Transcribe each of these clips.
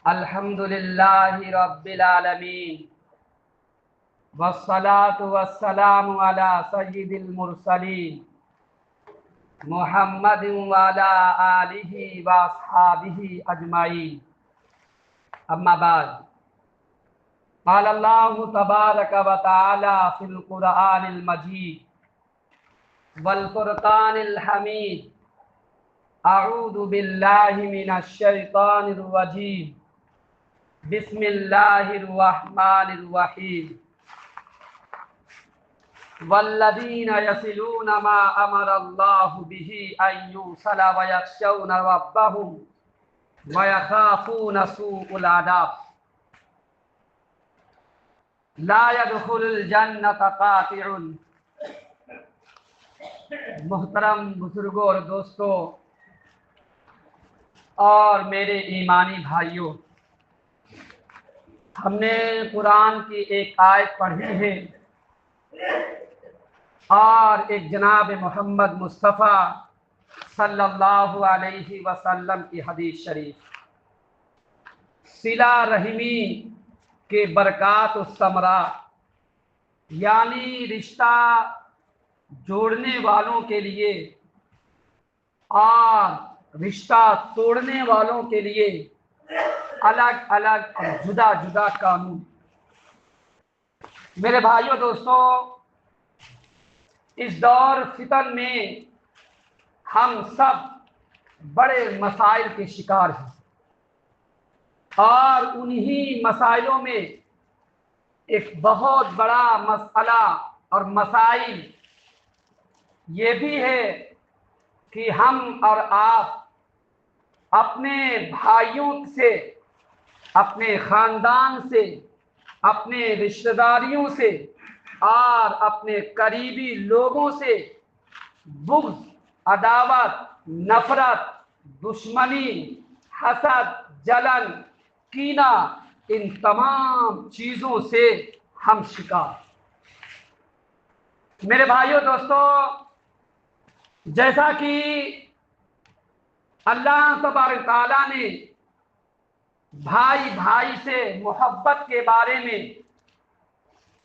الحمد للہ رب العالمین والصلاة والسلام علی سید المرسلین محمد وعلی آلہ واصحابہ اجمعین، اما بعد، قال اللہ تبارک و تعالی فی القرآن المجید والفرقان الحمید، اعوذ باللہ من الشیطان الرجیم، بسم اللہ الرحمن الرحیم، والذین یصلون ما امر اللہ بہ ان یوصل ویخشون ربہم ویخافون سوء العذاب لا يدخل الجنۃ قاطع۔ محترم بزرگوں اور دوستوں اور میرے ایمانی بھائیوں، ہم نے قرآن کی ایک آیت پڑھی ہے اور ایک جناب محمد مصطفیٰ صلی اللہ علیہ وسلم کی حدیث شریف، صلہ رحمی کے برکات و ثمرات، یعنی رشتہ جوڑنے والوں کے لیے اور رشتہ توڑنے والوں کے لیے الگ الگ اور جدا جدا قانون۔ میرے بھائیوں دوستوں، اس دور فتن میں ہم سب بڑے مسائل کے شکار ہیں، اور انہی مسائلوں میں ایک بہت بڑا مسئلہ اور مسائل یہ بھی ہے کہ ہم اور آپ اپنے بھائیوں سے، اپنے خاندان سے، اپنے رشتہ داریوں سے اور اپنے قریبی لوگوں سے بغض، عداوت، نفرت، دشمنی، حسد، جلن، کینہ، ان تمام چیزوں سے ہم شکار۔ میرے بھائیوں دوستوں، جیسا کہ اللہ تبارک تعالیٰ نے بھائی بھائی سے محبت کے بارے میں،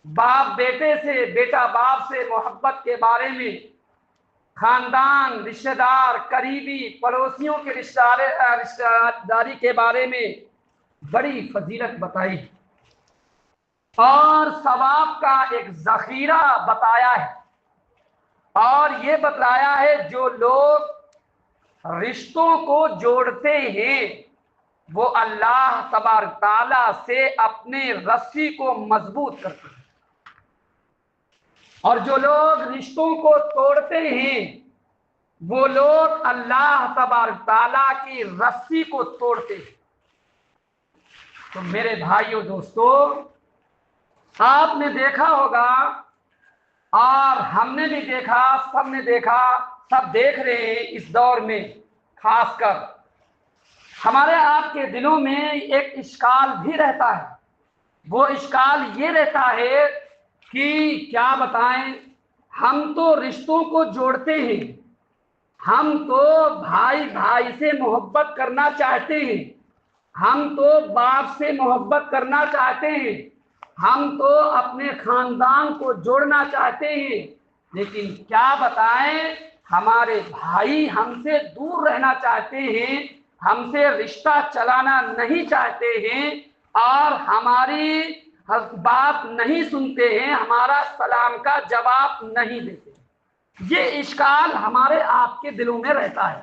باپ بیٹے سے، بیٹا باپ سے محبت کے بارے میں، خاندان، رشتہ دار، قریبی پڑوسیوں کے رشتہ داری کے بارے میں بڑی فضیلت بتائی اور ثواب کا ایک ذخیرہ بتایا ہے، اور یہ بتلایا ہے جو لوگ رشتوں کو جوڑتے ہیں وہ اللہ تبارک تعالیٰ سے اپنے رسی کو مضبوط کرتے ہیں، اور جو لوگ رشتوں کو توڑتے ہیں وہ لوگ اللہ تبارک تعالیٰ کی رسی کو توڑتے ہیں۔ تو میرے بھائیوں دوستوں، آپ نے دیکھا ہوگا اور ہم نے بھی دیکھا، سب نے دیکھا، سب دیکھ رہے ہیں، اس دور میں خاص کر ہمارے آپ کے دلوں میں ایک اشکال بھی رہتا ہے۔ وہ اشکال یہ رہتا ہے کہ کیا بتائیں، ہم تو رشتوں کو جوڑتے ہیں، ہم تو بھائی بھائی سے محبت کرنا چاہتے ہیں، ہم تو باپ سے محبت کرنا چاہتے ہیں، ہم تو اپنے خاندان کو جوڑنا چاہتے ہیں، لیکن کیا بتائیں ہمارے بھائی ہم سے دور رہنا چاہتے ہیں، ہم سے رشتہ چلانا نہیں چاہتے ہیں، اور ہماری بات نہیں سنتے ہیں، ہمارا سلام کا جواب نہیں دیتے۔ یہ اشکال ہمارے آپ کے دلوں میں رہتا ہے،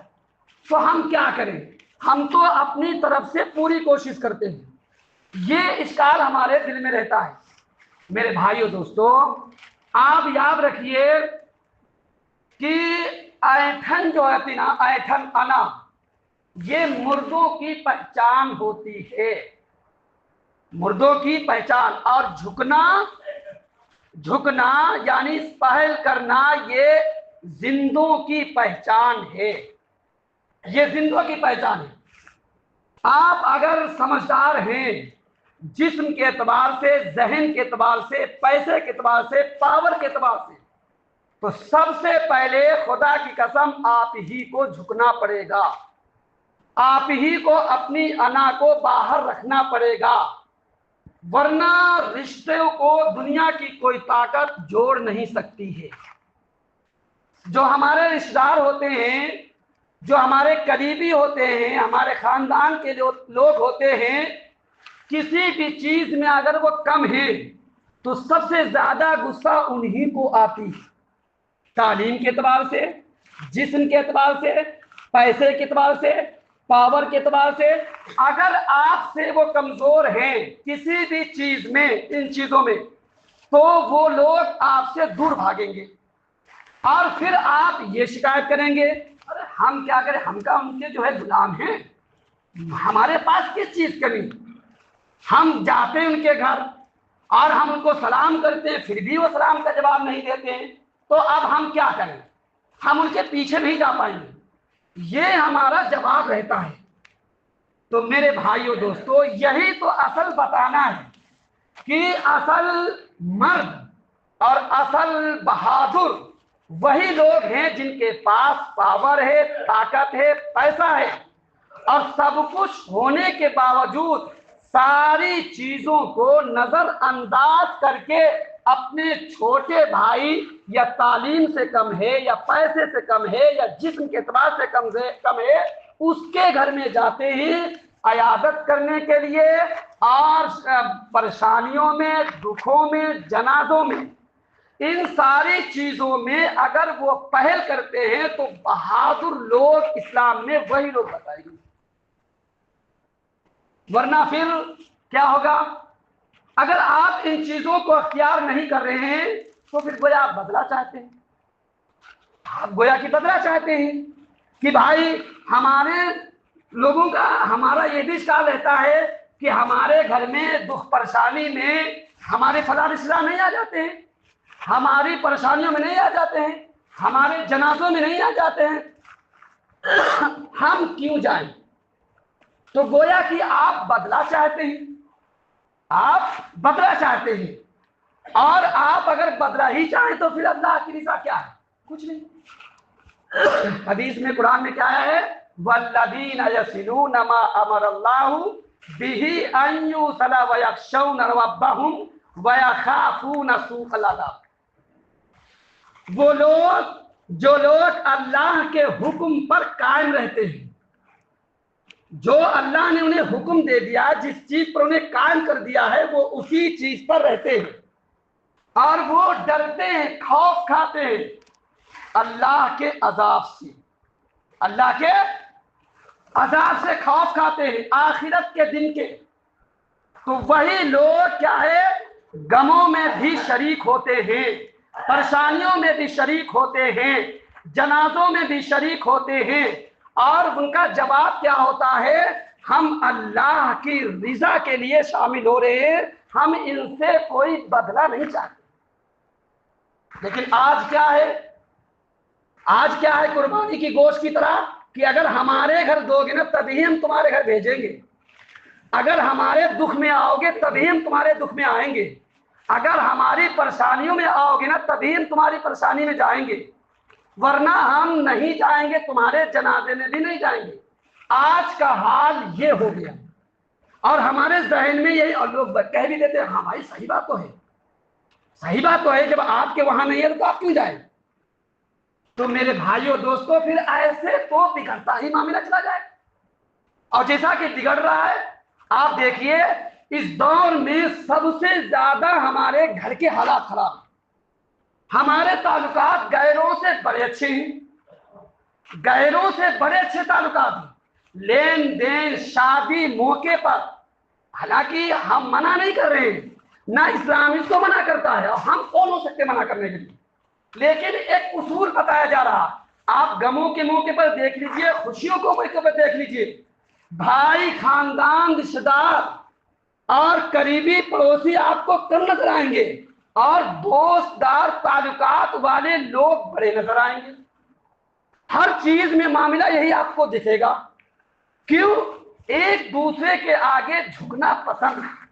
تو ہم کیا کریں؟ ہم تو اپنی طرف سے پوری کوشش کرتے ہیں، یہ اشکال ہمارے دل میں رہتا ہے۔ میرے بھائیوں دوستوں، آپ یاد رکھیے کہ ایٹھن جو ہے نا، ایٹھن انا، یہ مردوں کی پہچان ہوتی ہے، مردوں کی پہچان، اور جھکنا یعنی پہل کرنا یہ زندوں کی پہچان ہے، یہ زندوں کی پہچان ہے۔ آپ اگر سمجھدار ہیں جسم کے اعتبار سے، ذہن کے اعتبار سے، پیسے کے اعتبار سے، پاور کے اعتبار سے، تو سب سے پہلے خدا کی قسم آپ ہی کو جھکنا پڑے گا۔ آپ ہی کو اپنی انا کو باہر رکھنا پڑے گا، ورنہ رشتوں کو دنیا کی کوئی طاقت جوڑ نہیں سکتی ہے۔ جو ہمارے رشتہ دار ہوتے ہیں، جو ہمارے قریبی ہوتے ہیں، ہمارے خاندان کے جو لوگ ہوتے ہیں، کسی بھی چیز میں اگر وہ کم ہیں تو سب سے زیادہ غصہ انہی کو آتی ہے، تعلیم کے اعتبار سے، جسم کے اعتبار سے، پیسے کے اعتبار سے، پاور کے اعتبار سے۔ اگر آپ سے وہ کمزور ہیں کسی بھی چیز میں، ان چیزوں میں، تو وہ لوگ آپ سے دور بھاگیں گے، اور پھر آپ یہ شکایت کریں گے، ارے ہم کیا کریں، ہم کا ان کے جو ہے غلام ہیں، ہمارے پاس کس چیز کمی؟ ہم جاتے ہیں ان کے گھر اور ہم ان کو سلام کرتے ہیں، پھر بھی وہ سلام کا جواب نہیں دیتے ہیں، تو اب ہم کیا کریں؟ ہم ان کے پیچھے نہیں جا پائیں گے، یہ ہمارا جواب رہتا ہے۔ تو میرے بھائیوں دوستو، یہی تو اصل بتانا ہے کہ اصل مرد اور اصل بہادر وہی لوگ ہیں جن کے پاس پاور ہے، طاقت ہے، پیسہ ہے، اور سب کچھ ہونے کے باوجود ساری چیزوں کو نظر انداز کر کے اپنے چھوٹے بھائی یا تعلیم سے کم ہے، یا پیسے سے کم ہے، یا جسم کے اعتبار سے کم ہے، اس کے گھر میں جاتے ہی عیادت کرنے کے لیے، اور پریشانیوں میں، دکھوں میں، جنازوں میں، ان ساری چیزوں میں اگر وہ پہل کرتے ہیں تو بہادر لوگ اسلام میں وہی لوگ بتائیں گے، ورنہ پھر کیا ہوگا؟ اگر آپ ان چیزوں کو اختیار نہیں کر رہے ہیں تو پھر گویا آپ بدلہ چاہتے ہیں، آپ گویا کی بدلہ چاہتے ہیں کہ بھائی ہمارے لوگوں کا، ہمارا یہ بھی خیال رہتا ہے کہ ہمارے گھر میں دکھ پریشانی میں ہمارے فلاں رشتہ دار نہیں آ جاتے ہیں، ہماری پریشانیوں میں نہیں آ جاتے ہیں، ہمارے جنازوں میں نہیں آ جاتے ہیں، ہم کیوں جائیں؟ تو گویا کہ آپ بدلہ چاہتے ہیں، آپ بدلہ چاہتے ہیں، اور آپ اگر بدلہ ہی چاہیں تو پھر اللہ کی رضا کیا ہے؟ کچھ نہیں۔ حدیث میں، قرآن میں کیا ہے؟ والذین یصلون ما امر اللہ بہ ان یوصل ویخشون ربہم ویخافون سوء العذاب۔ وہ لوگ جو لوگ اللہ کے حکم پر قائم رہتے ہیں، جو اللہ نے انہیں حکم دے دیا، جس چیز پر انہیں قائم کر دیا ہے وہ اسی چیز پر رہتے ہیں، اور وہ ڈرتے ہیں، خوف کھاتے ہیں اللہ کے عذاب سے، اللہ کے عذاب سے خوف کھاتے ہیں آخرت کے دن کے، تو وہی لوگ کیا ہے؟ غموں میں بھی شریک ہوتے ہیں، پریشانیوں میں بھی شریک ہوتے ہیں، جنازوں میں بھی شریک ہوتے ہیں، اور ان کا جواب کیا ہوتا ہے؟ ہم اللہ کی رضا کے لیے شامل ہو رہے ہیں، ہم ان سے کوئی بدلہ نہیں چاہتے۔ لیکن آج کیا ہے؟ آج کیا ہے؟ قربانی کی گوشت کی طرح کہ اگر ہمارے گھر دو گے نا تبھی ہم تمہارے گھر بھیجیں گے، اگر ہمارے دکھ میں آؤ گے تبھی ہم تمہارے دکھ میں آئیں گے، اگر ہماری پریشانیوں میں آؤ گے نا تبھی ہم تمہاری پریشانی میں جائیں گے، ورنہ ہم نہیں جائیں گے، تمہارے جنازے میں بھی نہیں جائیں گے۔ آج کا حال یہ ہو گیا، اور ہمارے ذہن میں یہی، اور لوگ کہہ بھی دیتے ہیں ہاں بھائی صحیح بات تو ہے، صحیح بات تو ہے، جب آپ کے وہاں نہیں ہے تو آپ کیوں جائیں؟ تو میرے بھائیوں دوستوں، پھر ایسے تو بگڑتا ہی معاملہ چلا جائے، اور جیسا کہ بگڑ رہا ہے، آپ دیکھیے اس دور میں سب سے زیادہ ہمارے گھر کے حالات خراب ہیں، ہمارے تعلقات غیروں سے بڑے اچھے ہیں، غیروں سے بڑے اچھے تعلقات ہیں، لین دین، شادی، موقع پر، حالانکہ ہم منع نہیں کر رہے ہیں، نہ اسلام اس کو منع کرتا ہے، اور ہم کون ہو سکتے منع کرنے کے لیے، لیکن ایک اصول بتایا جا رہا۔ آپ غموں کے موقع پر دیکھ لیجئے، خوشیوں کو موقع پر دیکھ لیجئے، بھائی، خاندان، رشتہ دار اور قریبی پڑوسی آپ کو کم نظر آئیں گے، اور دوست دار تعلقات والے لوگ بڑے نظر آئیں گے۔ ہر چیز میں معاملہ یہی آپ کو دکھے گا۔ کیوں؟ ایک دوسرے کے آگے جھکنا پسند ہے۔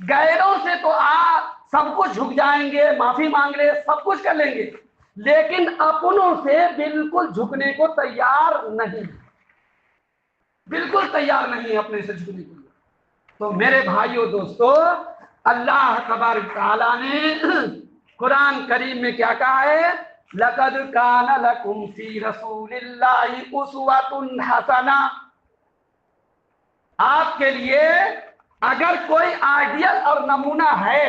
غیروں سے تو آپ سب کچھ جھک جائیں گے، معافی مانگ لیں، سب کچھ کر لیں گے، لیکن اپنوں سے بالکل جھکنے کو تیار نہیں۔ بالکل تیار نہیں ہے اپنے سے جھکنے کے لیے۔ تو میرے بھائیوں دوستو، اللہ تبارک تعالیٰ نے قرآن کریم میں کیا کہا ہے؟ لَقَدْ كَانَ لَكُمْ فِي رَسُولِ اللَّهِ أُسْوَةٌ حَسَنَةٌ۔ آپ کے لیے اگر کوئی آئیڈیل اور نمونہ ہے،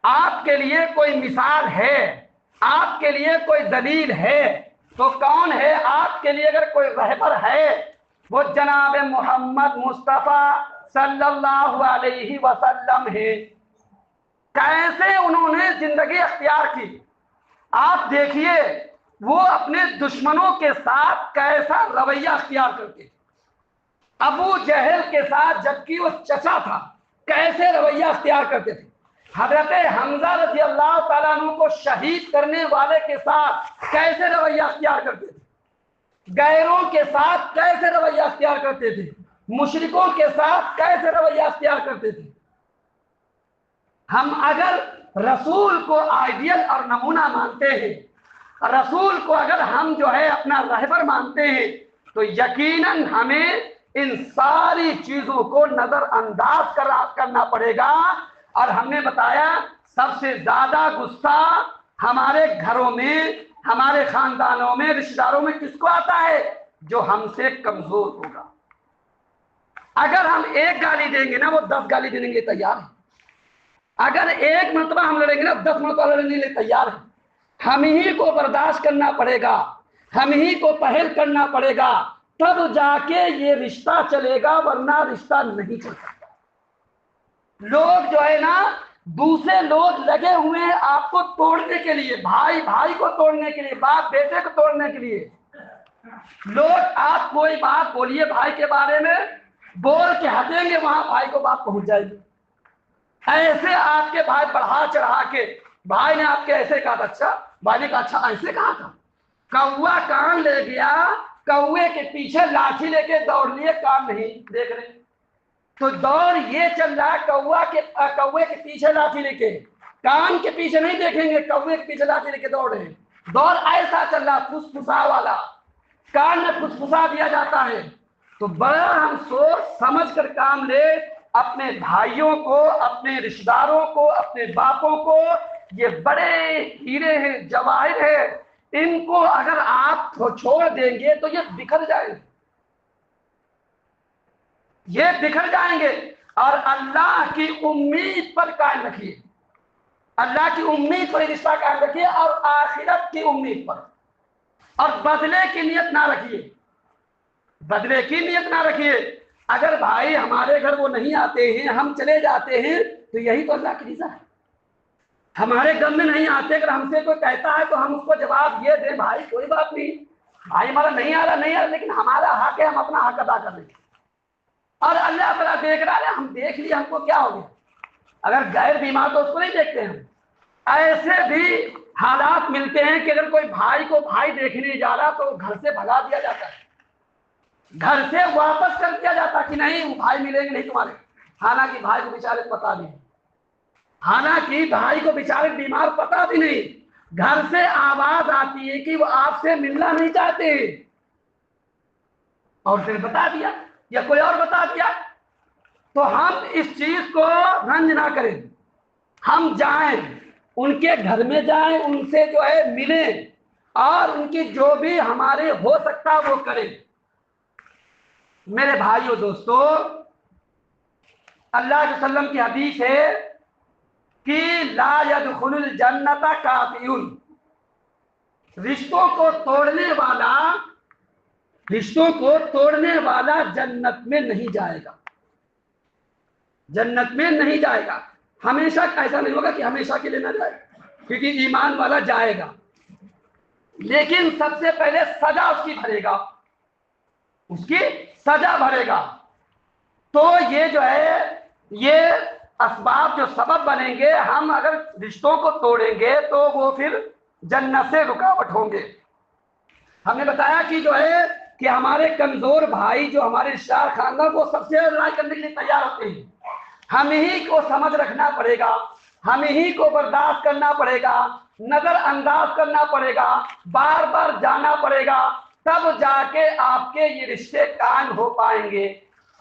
آپ کے لیے کوئی مثال ہے، آپ کے لیے کوئی دلیل ہے، تو کون ہے؟ آپ کے لیے اگر کوئی رہبر ہے وہ جناب محمد مصطفیٰ صلی اللہ علیہ وسلم ہے۔ کیسے انہوں نے زندگی اختیار کی، آپ دیکھیے وہ اپنے دشمنوں کے ساتھ کیسا رویہ اختیار کرتے، ابو جہل کے ساتھ جبکہ وہ چچا تھا کیسے رویہ اختیار کرتے تھے، حضرت حمزہ رضی اللہ تعالیٰ عنہ کو شہید کرنے والے کے ساتھ کیسے رویہ اختیار کرتے تھے، غیروں کے ساتھ کیسے رویہ اختیار کرتے تھے، مشرکوں کے ساتھ کیسے رویہ اختیار کرتے تھے۔ ہم اگر رسول کو آئیڈیل اور نمونہ مانتے ہیں، رسول کو اگر ہم جو ہے اپنا رہبر مانتے ہیں، تو یقیناً ہمیں ان ساری چیزوں کو نظر انداز کرنا پڑے گا۔ اور ہم نے بتایا سب سے زیادہ غصہ ہمارے گھروں میں، ہمارے خاندانوں میں، رشتہ داروں میں کس کو آتا ہے؟ جو ہم سے کمزور ہوگا۔ اگر ہم ایک گالی دیں گے نا، وہ 10 گالی دینے کے لیے تیار ہے۔ اگر ایک مرتبہ ہم لڑیں گے نا، 10 مرتبہ لڑنے کے لیے تیار ہے۔ ہم ہی کو برداشت کرنا پڑے گا، ہم ہی کو پہل کرنا پڑے گا، تب جا کے یہ رشتہ چلے گا، ورنہ رشتہ نہیں چل سکتا۔ لوگ جو ہے نا، دوسرے لوگ لگے ہوئے ہیں آپ کو توڑنے کے لیے، بھائی بھائی کو توڑنے کے لیے، باپ بیٹے کو توڑنے کے لیے۔ لوگ آپ کوئی بات بولیے بھائی کے بارے میں، بول کے ہٹیں گے، وہاں بھائی کو بات پہنچ جائے گی۔ ایسے آپ کے بھائی بڑھا چڑھا کے، بھائی نے آپ کے ایسے کہا تھا، اچھا بھائی نے کہا اچھا ایسے کہا تھا، کوا کان لے گیا، کوے کے پیچھے لاٹھی لے کے دوڑ لیے، کان نہیں دیکھ رہے، تو دور یہ چل رہا ہے کوے کے پیچھے لاٹھی لے کے، کان کے پیچھے نہیں دیکھیں گے، کوے کے پیچھے لاٹھی لے کے دوڑ رہے ہیں۔ دور ایسا چل رہا، پھسپھسا والا، کان میں پھسپھسا دیا جاتا ہے۔ تو بڑا ہم سوچ سمجھ کر کام لے، اپنے بھائیوں کو، اپنے رشتہ داروں کو، اپنے باپوں کو، یہ بڑے ہیرے ہیں، جواہر ہیں، ان کو اگر آپ چھوڑ دیں گے تو یہ بکھر جائیں گے، یہ بکھر جائیں گے۔ اور اللہ کی امید پر قائم رکھیے، اللہ کی امید پر رشتہ قائم رکھیے، اور آخرت کی امید پر، اور بدلے کی نیت نہ رکھیے، بدلے کی نیت نہ رکھیے۔ اگر بھائی ہمارے گھر وہ نہیں آتے ہیں، ہم چلے جاتے ہیں، تو یہی تو اللہ کی رضا ہے۔ ہمارے گھر میں نہیں آتے، اگر ہم سے کوئی کہتا ہے تو ہم اس کو جواب یہ دیں، بھائی کوئی بات نہیں، بھائی ہمارا نہیں آ رہا، لیکن ہمارا حق ہے، ہم اپنا حق ادا کر لیں گے۔ اور اللہ تعالیٰ دیکھ رہا ہے، ہم دیکھ لیے، ہم کو کیا ہو گیا؟ اگر غیر بیمار تو اس کو نہیں دیکھتے ہم۔ ایسے بھی حالات ملتے ہیں کہ اگر کوئی بھائی کو بھائی دیکھنے جا رہا تو گھر سے بھگا دیا جاتا ہے، گھر سے واپس کر دیا جاتا کہ نہیں وہ بھائی ملیں گے نہیں تمہارے، حالانکہ بھائی کو بیچارے پتا نہیں، حالانکہ بھائی کو بیچارے بیمار پتا بھی نہیں، گھر سے آواز آتی ہے کہ وہ آپ سے ملنا نہیں چاہتے، اور پھر بتا دیا یا کوئی اور بتا دیا۔ تو ہم اس چیز کو رنج نہ کریں، ہم جائیں، ان کے گھر میں جائیں، ان سے جو ہے ملیں، اور ان کی جو بھی ہمارے ہو سکتا وہ کریں۔ میرے بھائیو دوستو، اللہ کے وسلم کی حدیث ہے کہ لا يدخل الجنت کافر، رشتوں کو توڑنے والا جنت میں نہیں جائے گا، جنت میں نہیں جائے گا۔ ہمیشہ ایسا نہیں ہوگا کہ ہمیشہ کے لیے نہ جائے، کیونکہ ایمان والا جائے گا، لیکن سب سے پہلے سزا اس کی بھرے گا، اس کی سزا بھرے گا۔ تو یہ جو ہے، یہ اسباب جو سبب بنیں گے، ہم اگر رشتوں کو توڑیں گے تو وہ پھر جنت سے رکاوٹ ہوں گے۔ ہم نے بتایا کہ جو ہے کہ ہمارے کمزور بھائی جو ہمارے رشتہ دار خاندان کو سب سے لڑائی کرنے کے لیے تیار ہوتے ہیں، ہم ہی کو سمجھ رکھنا پڑے گا، ہم ہی کو برداشت کرنا پڑے گا، نظر انداز کرنا پڑے گا، بار بار جانا پڑے گا، تب جا کے آپ کے یہ رشتے قائم ہو پائیں گے،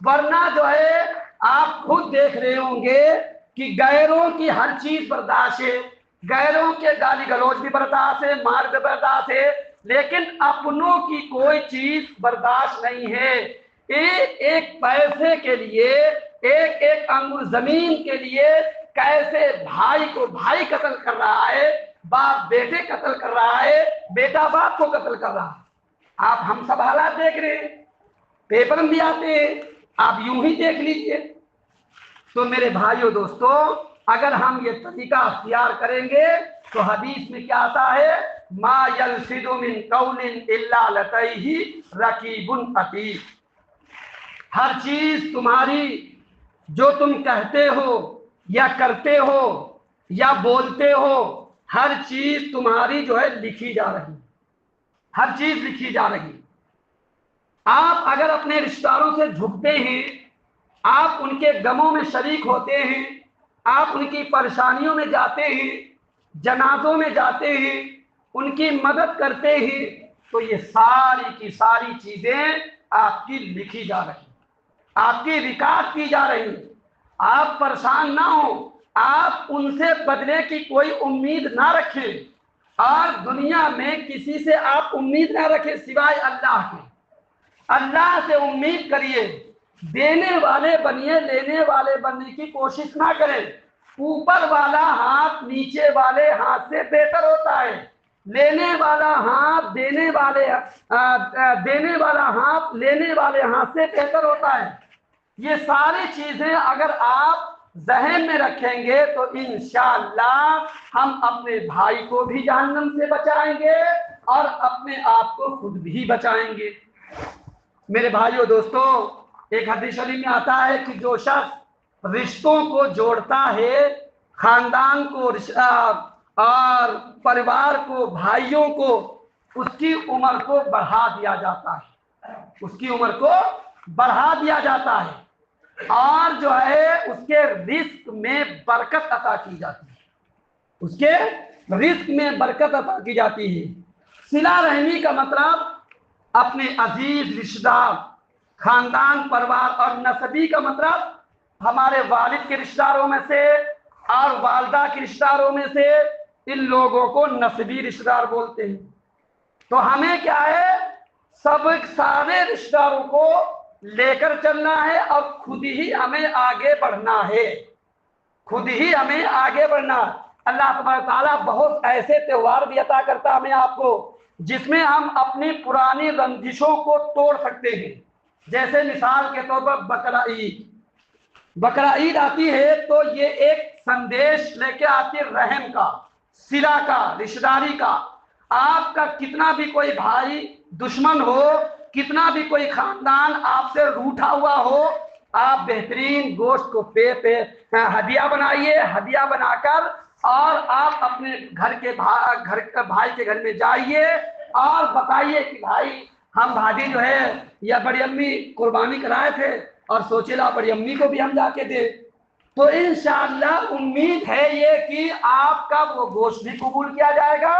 ورنہ جو ہے آپ خود دیکھ رہے ہوں گے کہ غیروں کی ہر چیز برداشت ہے، غیروں کے گالی گلوچ بھی برداشت ہے، مار بھی برداشت ہے، لیکن اپنوں کی کوئی چیز برداشت نہیں ہے۔ ایک ایک پیسے کے لیے، ایک ایک انگور زمین کے لیے کیسے بھائی کو بھائی قتل کر رہا ہے، باپ بیٹے قتل کر رہا ہے، بیٹا باپ کو قتل کر رہا ہے۔ آپ ہم سب حالات دیکھ رہے ہیں، پیپر میں بھی آتے ہیں، آپ یوں ہی دیکھ لیجئے۔ تو میرے بھائیو دوستو، اگر ہم یہ طریقہ اختیار کریں گے تو حدیث میں کیا آتا ہے، ما یلفظ من قول الا لدیہ رقیب عتید، ہر چیز تمہاری جو تم کہتے ہو یا کرتے ہو یا بولتے ہو، ہر چیز تمہاری جو ہے لکھی جا رہی، ہر چیز لکھی جا رہی۔ آپ اگر اپنے رشتہ داروں سے جھکتے ہیں، آپ ان کے غموں میں شریک ہوتے ہیں، آپ ان کی پریشانیوں میں جاتے ہیں، جنازوں میں جاتے ہیں، ان کی مدد کرتے ہیں، تو یہ ساری کی ساری چیزیں آپ کی لکھی جا رہی، آپ کی ریکارڈ کی جا رہی۔ آپ پریشان نہ ہوں، آپ ان سے بدلے کی کوئی امید نہ رکھیں، اور دنیا میں کسی سے آپ امید نہ رکھیں سوائے اللہ کے۔ اللہ سے امید کریے، دینے والے بنیے، لینے والے بننے کی کوشش نہ کریں۔ اوپر والا ہاتھ نیچے والے ہاتھ سے بہتر ہوتا ہے، لینے والا ہاتھ دینے والا ہاتھ لینے والے ہاتھ سے بہتر ہوتا ہے۔ یہ ساری چیزیں اگر آپ ذہن میں رکھیں گے تو انشاءاللہ ہم اپنے بھائی کو بھی جہنم سے بچائیں گے اور اپنے آپ کو خود بھی بچائیں گے۔ میرے بھائیو دوستو، ایک حدیث شریف میں آتا ہے کہ جو شخص رشتوں کو جوڑتا ہے، خاندان کو اور پریوار کو، بھائیوں کو، اس کی عمر کو بڑھا دیا جاتا ہے، اس کی عمر کو بڑھا دیا جاتا ہے، اور جو ہے اس کے رزق میں برکت عطا کی جاتی ہے، اس کے رزق میں برکت عطا کی جاتی ہے۔ صلہ رحمی کا مطلب اپنے عزیز رشتہ دار، خاندان، پریوار، اور نسبی کا مطلب ہمارے والد کے رشتہ داروں میں سے اور والدہ کے رشتہ داروں میں سے، ان لوگوں کو نسبی رشتہ دار بولتے ہیں۔ تو ہمیں کیا ہے، سب سارے رشتہ داروں کو لے کر چلنا ہے اور خود ہی ہمیں آگے بڑھنا ہے، خود ہی ہمیں آگے بڑھنا۔ اللہ تبارک تعالیٰ بہت ایسے تہوار بھی عطا کرتا ہمیں آپ کو جس میں ہم اپنی پرانی رنجشوں کو توڑ سکتے ہیں۔ جیسے مثال کے طور پر بقرہ عید، بقرہ عید آتی ہے تو یہ ایک سندیش لے کے آتی ہے، رحم کا، صلہ کا، رشتہ داری کا۔ آپ کا کتنا بھی کوئی بھائی دشمن ہو، کتنا بھی کوئی خاندان آپ سے روٹھا ہوا ہو، آپ بہترین گوشت کو ہدیہ بنائیے، ہدیہ بنا کر اور آپ اپنے گھر کے بھائی کے گھر میں جائیے اور بتائیے کہ بھائی ہم بھاجی جو ہے یا بڑی امی قربانی کرائے تھے اور سوچے لا بڑی امی کو بھی ہم جا کے دیں، تو انشاءاللہ امید ہے یہ کہ آپ کا وہ گوشت بھی قبول کیا جائے گا،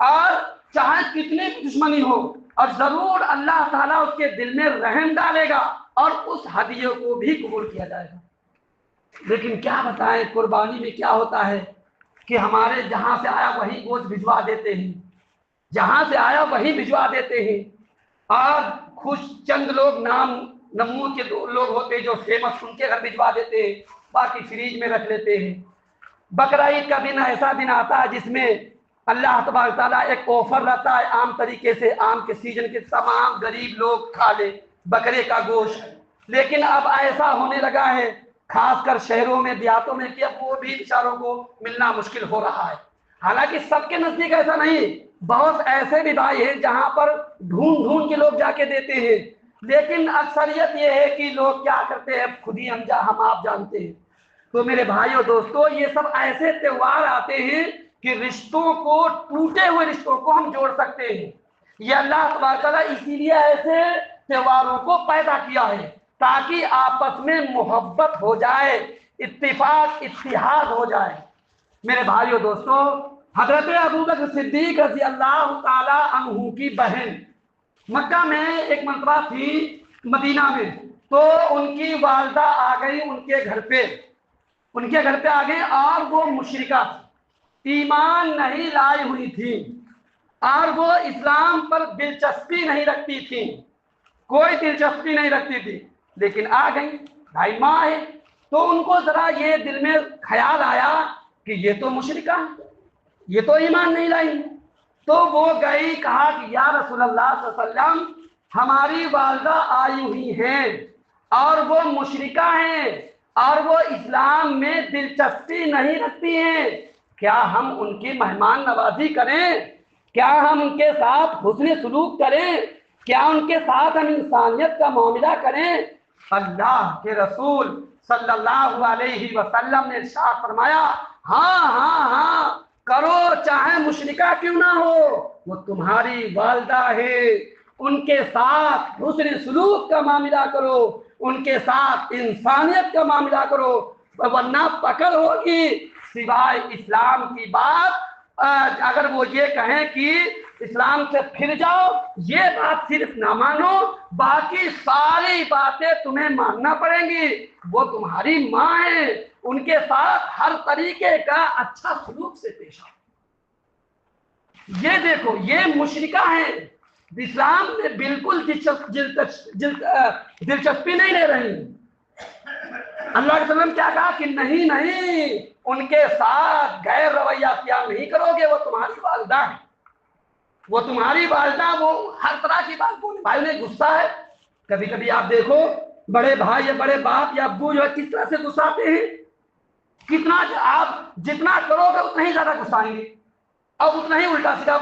اور چاہے کتنی دشمنی ہو، اور ضرور اللہ تعالیٰ اس کے دل میں رحم ڈالے گا اور اس ہدیے کو بھی قبول کیا جائے گا۔ لیکن کیا بتائیں، قربانی میں کیا ہوتا ہے کہ ہمارے جہاں سے آیا وہی گوشت بھجوا دیتے ہیں، جہاں سے آیا وہی بھجوا دیتے ہیں، اور خوش چند لوگ نمو کے لوگ ہوتے ہیں جو فیمس، ان کے گھر بھجوا دیتے ہیں، باقی فریج میں رکھ لیتے ہیں۔ بقرہ عید کا دن ایسا دن آتا ہے جس میں اللہ تبارک تعالیٰ ایک آفر رہتا ہے، عام طریقے سے آم کے سیزن کے تمام غریب لوگ کھا لے بکرے کا گوشت، لیکن اب ایسا ہونے لگا ہے خاص کر شہروں میں، دیہاتوں میں، کہ اب وہ بھی بیچاروں کو ملنا مشکل ہو رہا ہے۔ حالانکہ سب کے نزدیک ایسا نہیں، بہت ایسے بھی بھائی ہیں جہاں پر ڈھونڈ کے لوگ جا کے دیتے ہیں، لیکن اکثریت یہ ہے کہ لوگ کیا کرتے ہیں خود ہی ہم آپ جانتے ہیں۔ تو میرے بھائیو دوستو، یہ سب ایسے تہوار آتے ہیں کہ رشتوں کو، ٹوٹے ہوئے رشتوں کو ہم جوڑ سکتے ہیں۔ یہ اللہ تبارک تعالیٰ اسی لیے ایسے تہواروں کو پیدا کیا ہے تاکہ آپس میں محبت ہو جائے، اتفاق اتحاد ہو جائے۔ میرے بھائیو دوستو، حضرت ابوبکر صدیق رضی اللہ تعالی عنہ کی بہن مکہ میں ایک مرتبہ تھی، مدینہ میں، تو ان کی والدہ آ گئی ان کے گھر پہ آ گئی، اور وہ مشرکہ تھی، ایمان نہیں لائی ہوئی تھی، اور وہ اسلام پر دلچسپی نہیں رکھتی تھی، کوئی دلچسپی نہیں رکھتی تھی، لیکن آ گئی، بھائی ماں ہے، تو ان کو ذرا یہ دل میں خیال آیا کہ یہ تو مشرکہ ہے، یہ تو ایمان نہیں لائی، تو وہ گئی، کہا کہ یا رسول اللہ صلی اللہ علیہ وسلم، ہماری والدہ آئی ہوئی ہیں اور وہ مشرکہ ہیں اور وہ اسلام میں دلچسپی نہیں رکھتی ہیں، کیا ہم ان کی مہمان نوازی کریں؟ کیا ہم ان کے ساتھ حسن سلوک کریں؟ کیا ان کے ساتھ ہم انسانیت کا معاملہ کریں؟ اللہ کے رسول صلی اللہ علیہ وسلم نے ارشاد فرمایا، ہاں ہاں ہاں کرو، چاہے مشرکہ کیوں نہ ہو، وہ تمہاری والدہ ہے، ان کے ساتھ حسن سلوک کا معاملہ کرو، ان کے ساتھ انسانیت کا معاملہ کرو، ورنہ پکڑ ہوگی، سوائے اسلام کی بات اگر وہ یہ کہیں کہ اسلام سے پھر جاؤ، یہ بات صرف نہ مانو، باقی ساری باتیں تمہیں ماننا پڑیں گی، وہ تمہاری ماں ہیں، ان کے ساتھ ہر طریقے کا اچھا سلوک سے پیش آؤ۔ یہ دیکھو، یہ مشرکہ ہیں، اسلام میں بالکل دلچسپی نہیں لے رہی۔ اللہ علیہ وسلم کیا کہا کہ نہیں نہیں، ان کے ساتھ غیر رویہ اختیار نہیں کرو گے، وہ تمہاری والدہ ہے، وہ تمہاری والدہ، وہ ہر طرح کی بات بولے، بھائی انہیں غصہ ہے، کبھی کبھی آپ دیکھو بڑے بھائی یا بڑے باپ یا ابو جو ہے کس طرح سے غصاتے ہیں، کتنا آپ جتنا کرو گے اتنا ہی زیادہ غصائیں گے اور اتنا ہی الٹا سیدھا